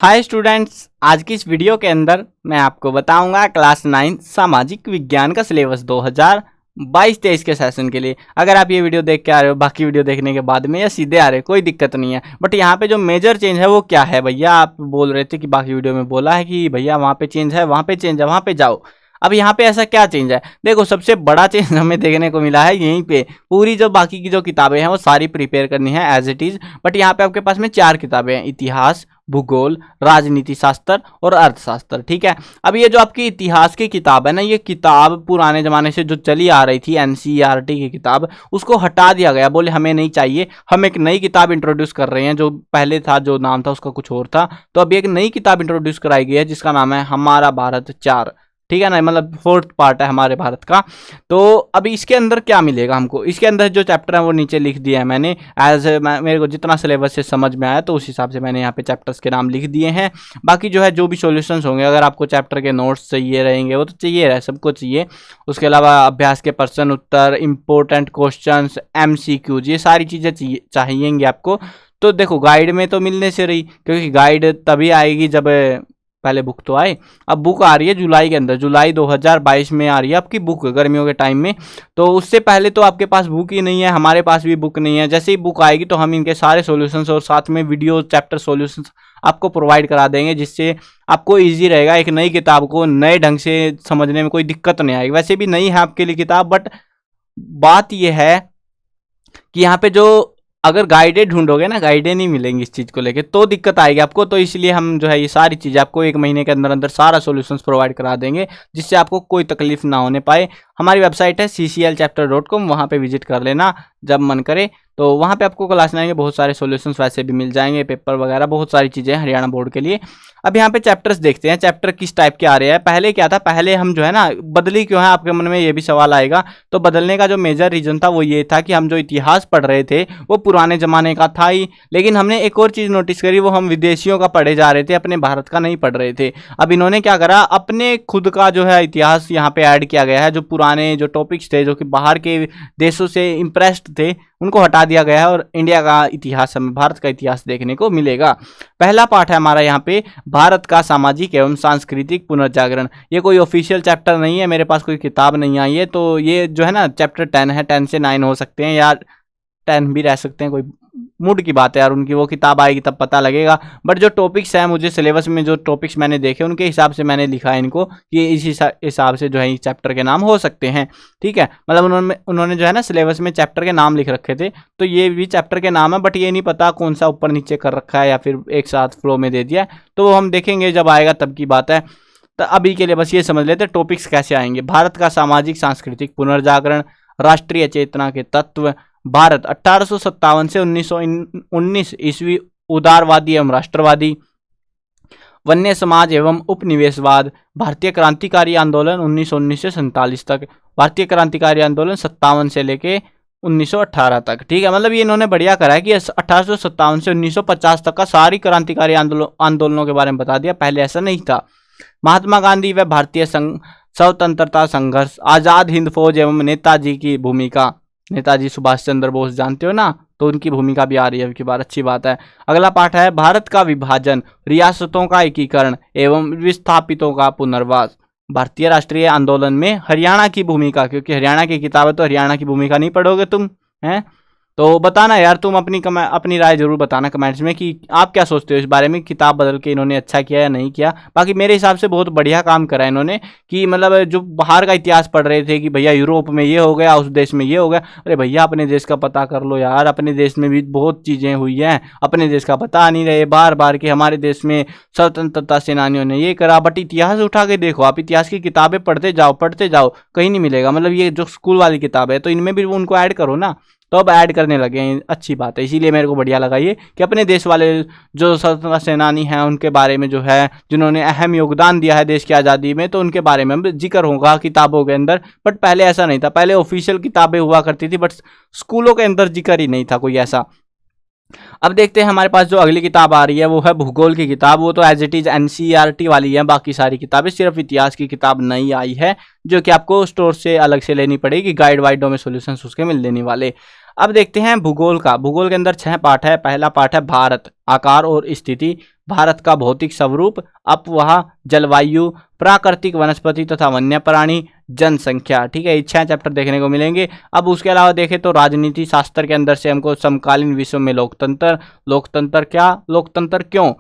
Hi students, आज की इस वीडियो के अंदर मैं आपको बताऊंगा क्लास 9 सामाजिक विज्ञान का सिलेबस 2022-23 के सेशन के लिए। अगर आप ये वीडियो देख के आ रहे हो बाकी वीडियो देखने के बाद में या सीधे आ रहे हो कोई दिक्कत नहीं है, बट यहाँ पे जो मेजर चेंज है वो क्या है भैया। आप बोल रहे थे कि बाकी वीडियो में बोला है कि भैया वहाँ पे चेंज है, वहाँ पे चेंज है, वहाँ पे जाओ। अब यहाँ पे ऐसा क्या चेंज है? देखो, सबसे बड़ा चेंज हमें देखने को मिला है यहीं पे। पूरी जो बाकी की जो किताबें हैं वो सारी प्रिपेयर करनी है एज इट इज, बट यहाँ पे आपके पास में 4 किताबें हैं: इतिहास, भूगोल, राजनीति शास्त्र और अर्थशास्त्र। ठीक है। अब ये जो आपकी इतिहास की किताब है ना, ये किताब पुराने जमाने से जो चली आ रही थी एनसीईआरटी की किताब, उसको हटा दिया गया। बोले हमें नहीं चाहिए, हम एक नई किताब इंट्रोड्यूस कर रहे हैं। जो पहले था, जो नाम था उसका कुछ और था, तो अभी एक नई किताब इंट्रोड्यूस कराई गई है जिसका नाम है हमारा भारत 4। ठीक है ना, मतलब 4th पार्ट है हमारे भारत का। तो अभी इसके अंदर क्या मिलेगा हमको? इसके अंदर जो चैप्टर है वो नीचे लिख दिया है मैंने, मेरे को जितना सिलेबस से समझ में आया तो उस हिसाब से मैंने यहाँ पे चैप्टर्स के नाम लिख दिए हैं। बाकी जो है जो भी सॉल्यूशंस होंगे, अगर आपको चैप्टर के नोट्स चाहिए रहेंगे वो तो चाहिए रहे, सबको चाहिए। उसके अलावा अभ्यास के प्रश्न उत्तर, इंपॉर्टेंट क्वेश्चन, MCQs, ये सारी चीज़ें चाहिएंगी आपको। तो देखो, गाइड में तो मिलने से रही, क्योंकि गाइड तभी आएगी जब पहले बुक तो आए। अब बुक आ रही है जुलाई के अंदर, जुलाई 2022 में आ रही है आपकी बुक, गर्मियों के टाइम में। तो उससे पहले तो आपके पास बुक ही नहीं है, हमारे पास भी बुक नहीं है। जैसे ही बुक आएगी तो हम इनके सारे सॉल्यूशंस और साथ में वीडियो चैप्टर सॉल्यूशंस आपको प्रोवाइड करा देंगे, जिससे आपको ईजी रहेगा। एक नई किताब को नए ढंग से समझने में कोई दिक्कत नहीं आएगी। वैसे भी नई है आपके लिए किताब, बट बात यह है कि यहाँ पे जो अगर गाइडेड ढूंढोगे ना, गाइडें नहीं मिलेंगी इस चीज़ को लेके, तो दिक्कत आएगी आपको। तो इसलिए हम जो है ये सारी चीज़ें आपको 1 महीने के अंदर अंदर सारा सॉल्यूशंस प्रोवाइड करा देंगे, जिससे आपको कोई तकलीफ ना होने पाए। हमारी वेबसाइट है cclchapter.com, वहाँ पे विजिट कर लेना जब मन करे। तो वहाँ पे आपको क्लास 9 के बहुत सारे सॉल्यूशंस वैसे भी मिल जाएंगे, पेपर वगैरह बहुत सारी चीज़ें हैं हरियाणा बोर्ड के लिए। अब यहाँ पे चैप्टर्स देखते हैं, चैप्टर किस टाइप के आ रहे हैं। पहले क्या था, पहले हम जो है ना, बदली क्यों है आपके मन में ये भी सवाल आएगा। तो बदलने का जो मेजर रीजन था वो ये था कि हम जो इतिहास पढ़ रहे थे वो पुराने ज़माने का था ही, लेकिन हमने एक और चीज़ नोटिस करी, वो हम विदेशियों का पढ़े जा रहे थे, अपने भारत का नहीं पढ़ रहे थे। अब इन्होंने क्या करा, अपने खुद का जो है इतिहास यहाँ पे ऐड किया गया है। जो पुराने जो टॉपिक्स थे, जो कि बाहर के देशों से इम्प्रेस्ड थे, उनको हटा दिया गया है और इंडिया का इतिहास, हमें भारत का इतिहास देखने को मिलेगा। पहला पार्ट है हमारा यहाँ पे भारत का सामाजिक एवं सांस्कृतिक पुनर्जागरण। ये कोई ऑफिशियल चैप्टर नहीं है, मेरे पास कोई किताब नहीं आई है, तो ये जो है ना चैप्टर 10 है। 10 से 9 हो सकते हैं या 10 भी रह सकते हैं, कोई मूड की बात है यार उनकी। वो किताब आएगी तब पता लगेगा। बट जो टॉपिक्स हैं, मुझे सिलेबस में जो टॉपिक्स मैंने देखे उनके हिसाब से मैंने लिखा है इनको, कि इस हिसाब से जो है इस चैप्टर के नाम हो सकते हैं। ठीक है, मतलब उन्होंने जो है ना सिलेबस में चैप्टर के नाम लिख रखे थे, तो ये भी चैप्टर के नाम है, बट ये नहीं पता कौन सा ऊपर नीचे कर रखा है या फिर एक साथ फ्लो में दे दिया है। तो वो हम देखेंगे जब आएगा तब की बात है। तो अभी के लिए बस ये समझ लेते टॉपिक्स कैसे आएंगे। भारत का सामाजिक सांस्कृतिक पुनर्जागरण, राष्ट्रीय चेतना के तत्व, भारत 1857 से 1919 ईस्वी, उदारवादी एवं राष्ट्रवादी, वन्य समाज एवं उपनिवेशवाद, भारतीय क्रांतिकारी आंदोलन 1919 से 47 तक, भारतीय क्रांतिकारी आंदोलन 57 से लेके 1918 तक। ठीक है, मतलब ये इन्होंने बढ़िया करा है कि 1857 से 1950 तक का सारी क्रांतिकारी आंदोलनों के बारे में बता दिया। पहले ऐसा नहीं था। महात्मा गांधी व भारतीय स्वतंत्रता संघर्ष, आजाद हिंद फौज एवं नेताजी की भूमिका, नेताजी सुभाष चंद्र बोस जानते हो ना, तो उनकी भूमिका भी आ रही है अब की बार, अच्छी बात है। अगला पार्ट है भारत का विभाजन, रियासतों का एकीकरण एवं विस्थापितों का पुनर्वास, भारतीय राष्ट्रीय आंदोलन में हरियाणा की भूमिका, क्योंकि हरियाणा की किताब है तो हरियाणा की भूमिका नहीं पढ़ोगे तुम, हैं? तो बताना यार, तुम अपनी राय जरूर बताना कमेंट्स में कि आप क्या सोचते हो इस बारे में, किताब बदल के इन्होंने अच्छा किया या नहीं किया। बाकी मेरे हिसाब से बहुत बढ़िया काम करा है इन्होंने, कि मतलब जो बाहर का इतिहास पढ़ रहे थे कि भैया यूरोप में ये हो गया, उस देश में ये हो गया, अरे भैया अपने देश का पता कर लो यार। अपने देश में भी बहुत चीज़ें हुई हैं, अपने देश का पता नहीं रहे बार बार कि हमारे देश में स्वतंत्रता सेनानियों ने ये करा। बट इतिहास उठा के देखो आप, इतिहास की किताबें पढ़ते जाओ, कहीं नहीं मिलेगा। मतलब ये जो स्कूल वाली किताब है, तो इनमें भी उनको ऐड करो ना, तो अब ऐड करने लगे हैं, अच्छी बात है। इसीलिए मेरे को बढ़िया लगा ये कि अपने देश वाले जो स्वतंत्रता सेनानी हैं उनके बारे में जो है, जिन्होंने अहम योगदान दिया है देश की आज़ादी में, तो उनके बारे में जिक्र होगा किताबों के अंदर। बट पहले ऐसा नहीं था, पहले ऑफिशियल किताबें हुआ करती थी, बट स्कूलों के अंदर जिक्र ही नहीं था कोई ऐसा। अब देखते हैं हमारे पास जो अगली किताब आ रही है वो है भूगोल की किताब। वो तो एज इट इज़ एनसीईआरटी वाली है, बाकी सारी किताबें, सिर्फ इतिहास की किताब नई आई है जो कि आपको स्टोर से अलग से लेनी पड़ेगी। गाइड वाइडों में सॉल्यूशंस उसके मिल लेने वाले। अब देखते हैं भूगोल का। भूगोल के अंदर 6 पाठ है। पहला पाठ है भारत, आकार और स्थिति, भारत का भौतिक स्वरूप, अपवाह, जलवायु, प्राकृतिक वनस्पति तथा वन्य प्राणी, जनसंख्या। ठीक है, 6 चैप्टर देखने को मिलेंगे। अब उसके अलावा देखें तो राजनीति शास्त्र के अंदर से हमको समकालीन विश्व में लोकतंत्र, लोकतंत्र क्या, लोकतंत्र क्यों,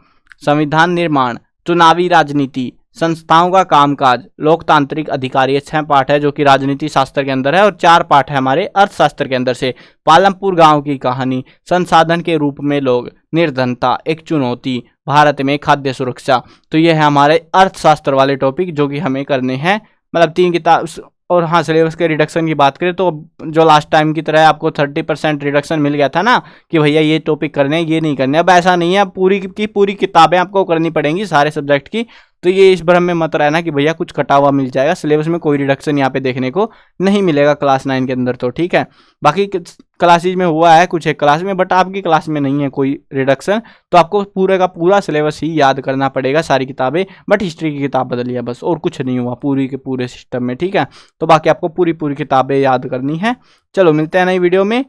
संविधान निर्माण, चुनावी राजनीति, संस्थाओं का कामकाज, लोकतांत्रिक अधिकार। ये 6 पाठ है जो कि राजनीति शास्त्र के अंदर है। और 4 पाठ है हमारे अर्थशास्त्र के अंदर से। पालमपुर गांव की कहानी, संसाधन के रूप में लोग, निर्धनता एक चुनौती, भारत में खाद्य सुरक्षा। तो ये है हमारे अर्थशास्त्र वाले टॉपिक जो कि हमें करने हैं, मतलब 3 किताब। और हाँ, सिलेबस के रिडक्शन की बात करें तो जो लास्ट टाइम की तरह आपको 30% रिडक्शन मिल गया था ना कि भैया ये टॉपिक करने हैं, ये नहीं करने, अब ऐसा नहीं है। पूरी की पूरी किताबें आपको करनी पड़ेंगी सारे सब्जेक्ट की। तो ये इस भ्रम में मत रहना कि भैया कुछ कटा हुआ मिल जाएगा। सिलेबस में कोई रिडक्शन यहाँ पे देखने को नहीं मिलेगा क्लास 9 के अंदर। तो ठीक है, बाकी क्लासेज में हुआ है कुछ एक क्लास में, बट आपकी क्लास में नहीं है कोई रिडक्शन। तो आपको पूरे का पूरा सिलेबस ही याद करना पड़ेगा, सारी किताबें। बट हिस्ट्री की किताब बदली है बस, और कुछ नहीं हुआ पूरी के पूरे सिस्टम में। ठीक है, तो बाकी आपको पूरी किताबें याद करनी है। चलो मिलते हैं नई वीडियो में,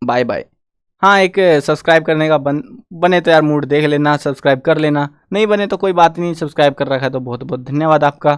बाय बाय। हाँ, एक सब्सक्राइब करने का बने तो यार मूड देख लेना, सब्सक्राइब कर लेना, नहीं बने तो कोई बात नहीं, सब्सक्राइब कर रखा है तो बहुत बहुत धन्यवाद आपका।